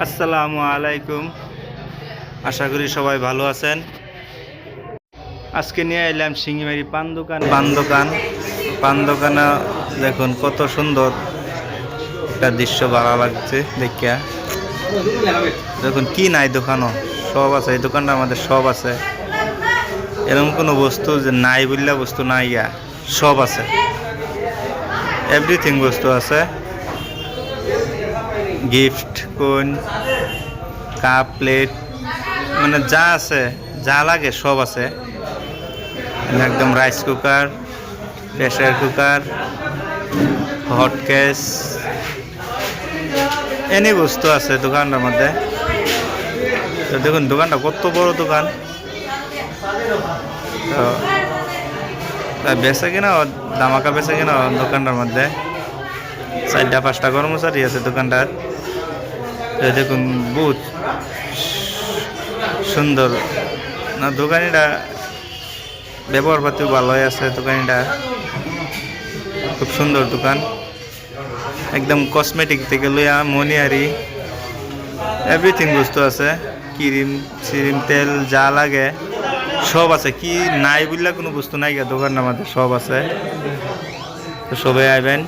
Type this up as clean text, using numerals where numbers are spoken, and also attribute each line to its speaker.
Speaker 1: আসসালামু আলাইকুম। আশা করি সবাই ভালো আছেন। আজকে নিয়ে এলাম সিঙ্গিমারি পান দোকানে দেখুন কত সুন্দর একটা দৃশ্য, ভালো লাগছে দেখিয়া। দেখুন কি নাই দোকানও, সব আছে এই দোকানটা আমাদের, সব আছে। এরকম কোনো বস্তু যে নাই বললে বস্তু নাই, সব আছে, এভরিথিং বস্তু আছে। গিফট কোন, কাপ প্লেট, মানে যা আছে, যা লাগে সব আছে। একদম rice cooker, pressure cooker, hot case, any বস্তু আছে দোকানটার মধ্যে। তো দেখুন দোকানটা কত বড় দোকান। তো বেচে কিনা দামাকা বেচে কিনা দোকানটার মধ্যে 4-5টা কর্মচারী আছে দোকানটার। দেখুন বহুত সুন্দর না দোকানিটা, ব্যবহার পাতি ভালোই আছে দোকানিটা, খুব সুন্দর দোকান। একদম কসমেটিক থেকে লইয়া মনিহারি এভরিথিং বস্তু আছে। ক্রিম সিরিম তেল যা লাগে সব আছে, কি নাই বললে কোনো বস্তু নাই, দোকানটার মধ্যে সব আছে। তো সবাই আইবেন।